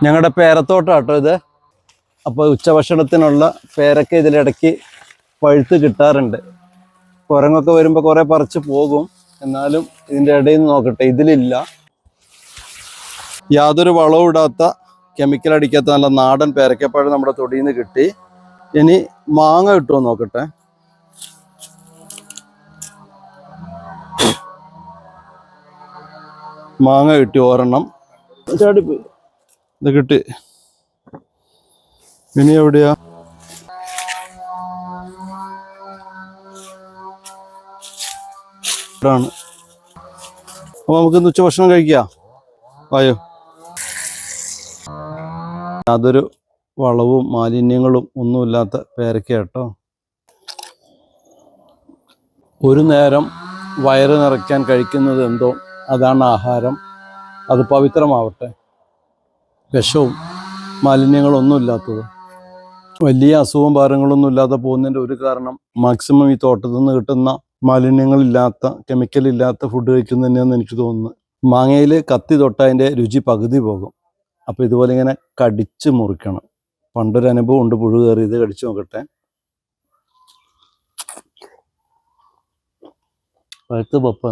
ഞങ്ങളുടെ പേരത്തോട്ടാട്ടോ ഇത്. അപ്പോൾ ഉച്ചഭക്ഷണത്തിനുള്ള പേരൊക്കെ ഇതിലിടയ്ക്ക് പഴുത്ത് കിട്ടാറുണ്ട്. കുരങ്ങൊക്കെ വരുമ്പോൾ കുറേ പറിച്ച് പോകും. എന്നാലും ഇതിൻ്റെ ഇടയിൽ നിന്ന് നോക്കട്ടെ, ഇതിലില്ല. യാതൊരു വളവും ഇടാത്ത, കെമിക്കൽ അടിക്കാത്ത നല്ല നാടൻ പേരക്കപ്പഴം നമ്മുടെ തൊടിയിൽ നിന്ന് കിട്ടി. ഇനി മാങ്ങ കിട്ടുമോ നോക്കട്ടെ. മാങ്ങ കിട്ടി ഒരെണ്ണം. ചാടിപ്പോയി. ഇത് കിട്ടി. ഇനി എവിടെയാ? ാണ്. അപ്പൊ നമുക്കിന്ന് ഉച്ചഭക്ഷണം കഴിക്കാം. വായോ. യാതൊരു വളവും മാലിന്യങ്ങളും ഒന്നുമില്ലാത്ത പേരക്ക കേട്ടോ. ഒരു നേരം വയറ് നിറയ്ക്കാൻ കഴിക്കുന്നത് എന്തോ അതാണ് ആഹാരം. അത് പവിത്രമാവട്ടെ. വിഷവും മാലിന്യങ്ങളൊന്നും ഇല്ലാത്തത്. വലിയ അസുഖവും ഭാരങ്ങളൊന്നും ഇല്ലാതെ പോകുന്നതിൻ്റെ ഒരു കാരണം മാക്സിമം ഈ തോട്ടത്തിൽ നിന്ന് കിട്ടുന്ന മാലിന്യങ്ങളില്ലാത്ത, കെമിക്കലില്ലാത്ത ഫുഡ് കഴിക്കുന്നത് തന്നെയാണെന്ന് എനിക്ക് തോന്നുന്നു. മാങ്ങയിൽ കത്തി തൊട്ട് അതിൻ്റെ രുചി പകുതി പോകും. അപ്പോൾ ഇതുപോലെ ഇങ്ങനെ കടിച്ച് മുറിക്കണം. പണ്ടൊരു അനുഭവം ഉണ്ട്, പുഴു കയറി. ഇത് കടിച്ചു നോക്കട്ടെ. പഴുത്ത് പപ്പ